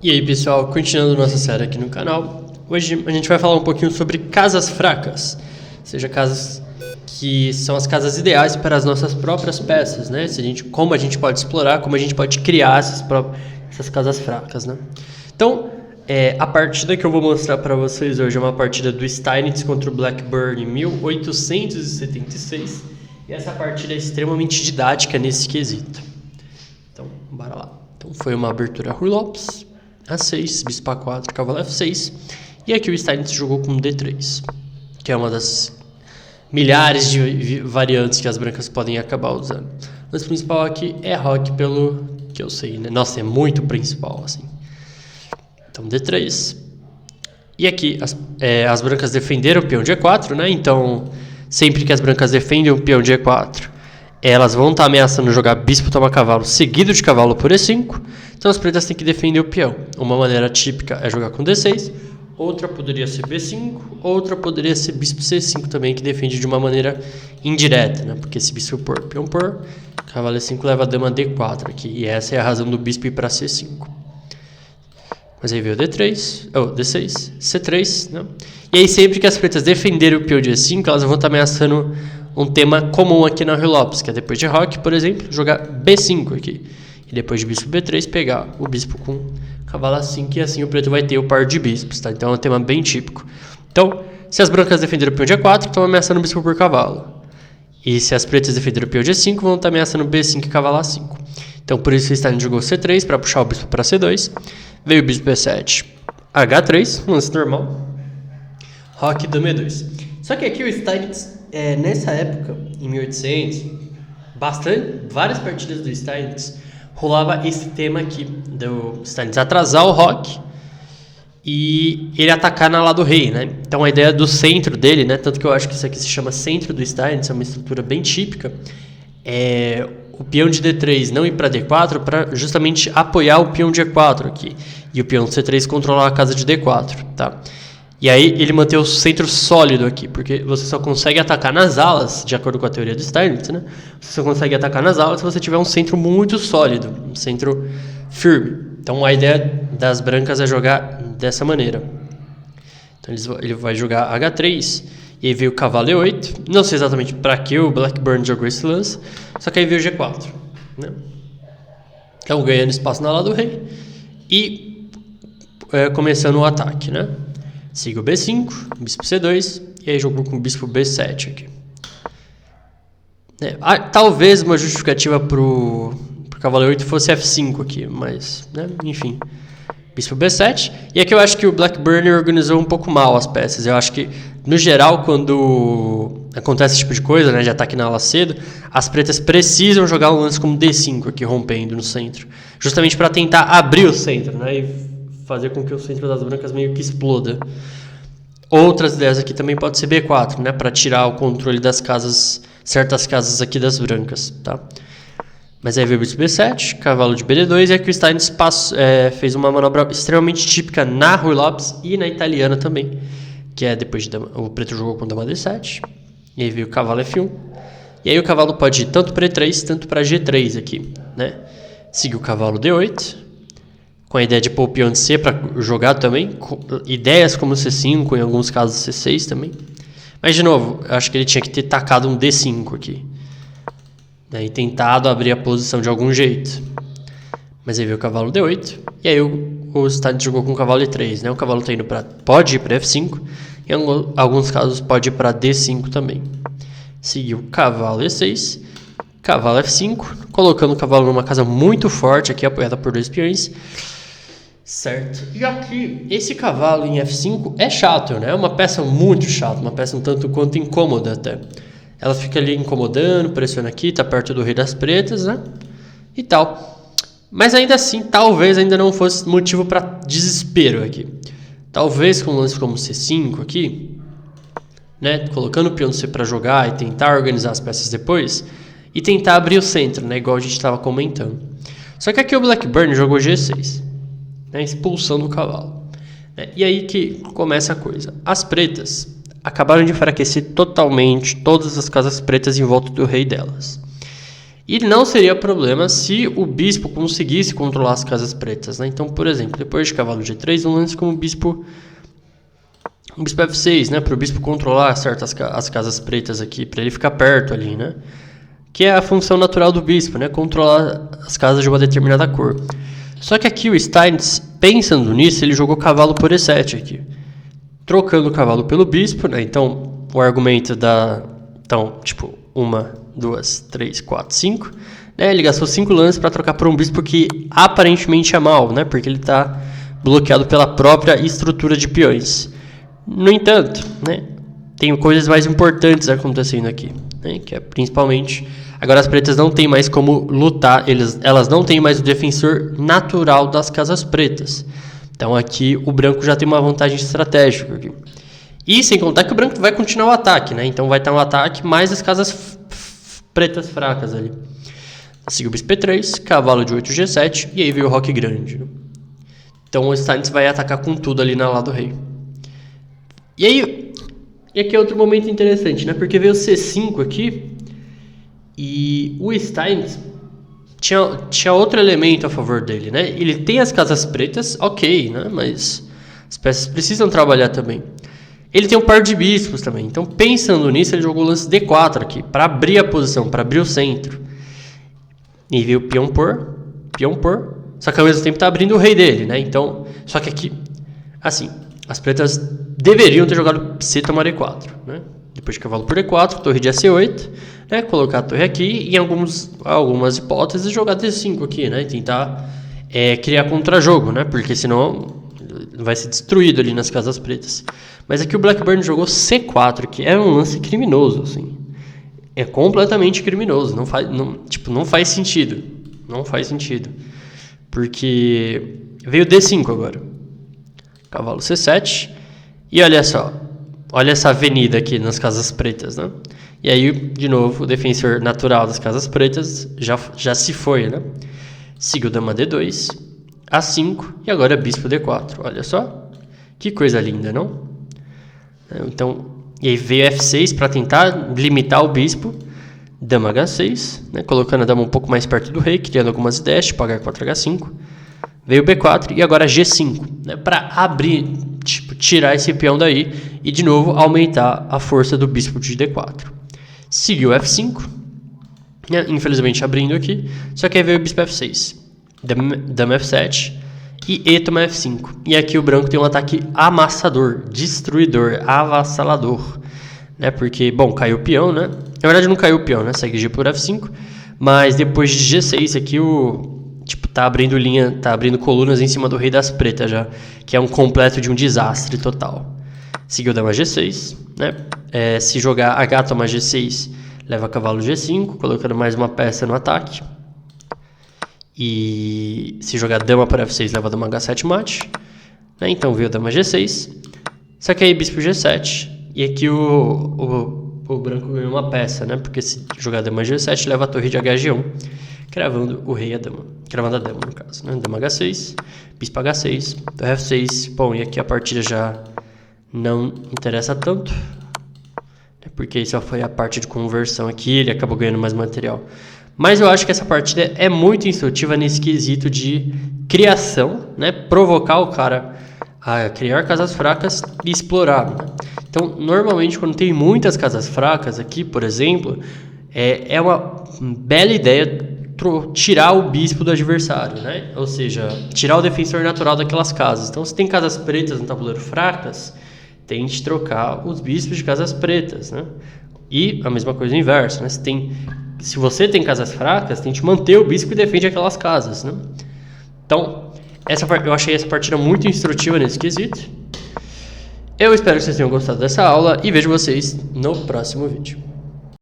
E aí pessoal, continuando nossa série aqui no canal, hoje a gente vai falar um pouquinho sobre casas fracas, ou seja, casas que são as casas ideais para as nossas próprias peças, né? Como a gente pode explorar, como a gente pode criar essas casas fracas, né? Então, a partida que eu vou mostrar para vocês hoje é uma partida do Steinitz contra o Blackburn em 1876, e essa partida é extremamente didática nesse quesito. Então, bora lá. Então, foi uma abertura Rui Lopes, A6, bispo A4, cavalo F6. E aqui o Steinitz jogou com D3, que é uma das milhares de variantes que as brancas podem acabar usando. Mas o principal aqui é roque, pelo que eu sei, né? Nossa, é muito principal, assim. Então, D3. E aqui as brancas defenderam o peão de E4, né? Então, sempre que as brancas defendem o peão de E4, elas vão estar ameaçando jogar bispo toma cavalo seguido de cavalo por E5. Então as pretas têm que defender o peão. Uma maneira típica é jogar com D6. Outra poderia ser B5. Outra poderia ser bispo C5 também, que defende de uma maneira indireta, né? Porque se bispo por, peão por, cavalo E5 leva a dama D4 aqui. E essa é a razão do bispo ir para C5. Mas aí veio D3, D6, C3, né? E aí sempre que as pretas defenderem o peão de E5, elas vão estar ameaçando um tema comum aqui na Rui Lopes, que é depois de roque, por exemplo, jogar B5 aqui. E depois de bispo B3, pegar o bispo com cavalo A5, e assim o preto vai ter o par de bispos, tá? Então é um tema bem típico. Então, se as brancas defenderam o peão de E4, estão ameaçando o bispo por cavalo. E se as pretas defenderam o peão de E5, vão estar ameaçando B5 e cavalo A5. Então, por isso o Stein jogou C3 para puxar o bispo para C2. Veio o bispo B7, H3, lance normal. Roque, dama E2. Só que aqui o Steinitz, nessa época, em 1800, várias partidas do Steinitz rolava esse tema aqui do Steinitz atrasar o roque e ele atacar na lado rei, né? Então a ideia do centro dele, né? Tanto que eu acho que isso aqui se chama centro do Steinitz, é uma estrutura bem típica, é o peão de D3 não ir para D4 para justamente apoiar o peão de E4 aqui, e o peão de C3 controlar a casa de D4, tá? E aí ele mantém o centro sólido aqui, porque você só consegue atacar nas alas, de acordo com a teoria do Steinitz, né? Você só consegue atacar nas alas se você tiver um centro muito sólido, um centro firme. Então a ideia das brancas é jogar dessa maneira. Então ele vai jogar H3, e aí veio o cavalo E8. Não sei exatamente para que o Blackburn jogou esse lance, só que aí veio o G4, né? Então ganhando espaço na lado do rei e começando o ataque, né? Siga o B5, bispo C2, e aí jogou com o bispo B7 aqui. Talvez uma justificativa pro cavalo E8 fosse F5 aqui, mas, né, enfim. Bispo B7, e aqui eu acho que o Blackburn organizou um pouco mal as peças. Eu acho que, no geral, quando acontece esse tipo de coisa, né, de ataque na ala cedo, as pretas precisam jogar um lance como D5 aqui, rompendo no centro, justamente para tentar abrir o centro, né, e fazer com que o centro das brancas meio que exploda. Outras ideias aqui também pode ser B4, né, para tirar o controle das casas, certas casas aqui das brancas, tá? Mas aí veio o bispo B7, cavalo de BD2, e aqui o Steinitz fez uma manobra extremamente típica na Rui Lopes e na italiana também, que é depois de o preto jogou com dama D7, e aí veio o cavalo F1, e aí o cavalo pode ir tanto para E3, tanto para G3 aqui, né? Seguiu o cavalo D8, com a ideia de pôr o peão de C para jogar também, ideias como C5, em alguns casos C6 também. Mas, de novo, eu acho que ele tinha que ter tacado um D5 aqui, né, e tentado abrir a posição de algum jeito. Mas aí veio o cavalo D8, e aí o Steinitz jogou com o cavalo E3, né? O cavalo tá indo pode ir para F5, e em alguns casos pode ir para D5 também. Seguiu o cavalo E6, cavalo F5, colocando o cavalo numa casa muito forte aqui, apoiada por dois peões. Certo. E aqui, esse cavalo em F5 é chato, né? É uma peça muito chata, uma peça um tanto quanto incômoda até. Ela fica ali incomodando, pressiona aqui, tá perto do rei das pretas, né? E tal. Mas ainda assim, talvez ainda não fosse motivo para desespero aqui. Talvez com um lance como C5 aqui, né? Colocando o peão C para jogar e tentar organizar as peças depois, e tentar abrir o centro, né? Igual a gente estava comentando. Só que aqui o Blackburn jogou G6, né? Expulsando o cavalo. E aí que começa a coisa. As pretas acabaram de enfraquecer totalmente todas as casas pretas em volta do rei delas. E não seria problema se o bispo conseguisse controlar as casas pretas, né? Então, por exemplo, depois de cavalo G3, um lance como o bispo F6, né? Para o bispo controlar certas as casas pretas aqui, para ele ficar perto ali, né? Que é a função natural do bispo, né? Controlar as casas de uma determinada cor. Só que aqui o Steins, pensando nisso, ele jogou cavalo por E7 aqui, trocando o cavalo pelo bispo, né? Então, o argumento então, tipo, 1, 2, 3, 4, 5, né? Ele gastou 5 lances para trocar por um bispo que aparentemente é mal, né? Porque ele está bloqueado pela própria estrutura de peões. No entanto, né? Tem coisas mais importantes acontecendo aqui, né? Que é principalmente... Agora as pretas não tem mais como lutar, elas não têm mais o defensor natural das casas pretas. Então aqui o branco já tem uma vantagem estratégica aqui. E sem contar que o branco vai continuar o ataque, né? Então vai estar um ataque mais as casas pretas fracas ali. Seguiu o bispo P3, cavalo de 8 G7 e aí veio o roque grande. Né? Então o Steins vai atacar com tudo ali na lado do rei. E aqui é outro momento interessante, né? Porque veio o C5 aqui e o Steins tinha outro elemento a favor dele, né? Ele tem as casas pretas, ok, né? Mas as peças precisam trabalhar também. Ele tem um par de bispos também. Então, pensando nisso, ele jogou o lance D4 aqui, para abrir a posição, para abrir o centro. E veio peão por. Só que ao mesmo tempo está abrindo o rei dele, né? Então, só que aqui, assim, as pretas deveriam ter jogado C tomar E4, né? Depois de cavalo por E4, torre de AC8, né? Colocar a torre aqui e em algumas hipóteses jogar D5 aqui, né? E tentar criar contra-jogo, né? Porque senão vai ser destruído ali nas casas pretas. Mas aqui o Blackburn jogou C4, que é um lance criminoso, assim. É completamente criminoso, não faz sentido. Não faz sentido. Porque veio D5 agora. Cavalo C7. E olha só. Olha essa avenida aqui nas casas pretas, né? E aí, de novo, o defensor natural das casas pretas já se foi, né? Seguiu dama D2, A5 e agora bispo D4. Olha só. Que coisa linda, não? Então, e aí veio F6 para tentar limitar o bispo. Dama H6, né? Colocando a dama um pouco mais perto do rei, criando algumas ideias, tipo H4, H5. Veio B4 e agora G5, né? Para abrir, tirar esse peão daí e de novo aumentar a força do bispo de D4. Seguiu F5, né? Infelizmente abrindo aqui, só que aí veio o bispo F6, dama F7 e E toma F5. E aqui o branco tem um ataque amassador, destruidor, avassalador, né? Porque, bom, caiu o peão, né? Na verdade não caiu o peão, né? Segue G por F5, mas depois de G6 aqui tá abrindo linha, tá abrindo colunas em cima do rei das pretas já, que é um completo de um desastre total. Seguiu dama G6, né? Se jogar H toma G6, leva cavalo G5, colocando mais uma peça no ataque. E se jogar dama para F6, leva dama H7 mate, né? Então veio dama G6, só que aí bispo G7, e aqui o branco ganhou uma peça, né? Porque se jogar dama G7, leva a torre de HG1, cravando o rei e a dama. Cravando a dama, no caso, né? Dama H6, bispo H6, torre F6. Bom, e aqui a partida já não interessa tanto, né? Porque só foi a parte de conversão aqui, ele acabou ganhando mais material. Mas eu acho que essa partida é muito instrutiva nesse quesito de criação, né? Provocar o cara a criar casas fracas e explorar, né? Então, normalmente, quando tem muitas casas fracas aqui, por exemplo, é uma bela ideia tirar o bispo do adversário, né? Ou seja, tirar o defensor natural daquelas casas. Então, se tem casas pretas no tabuleiro fracas, tente trocar os bispos de casas pretas, né? E a mesma coisa inversa, né? Se você tem casas fracas, tente manter o bispo que defende aquelas casas, né? Então, eu achei essa partida muito instrutiva nesse quesito. Eu espero que vocês tenham gostado dessa aula e vejo vocês no próximo vídeo.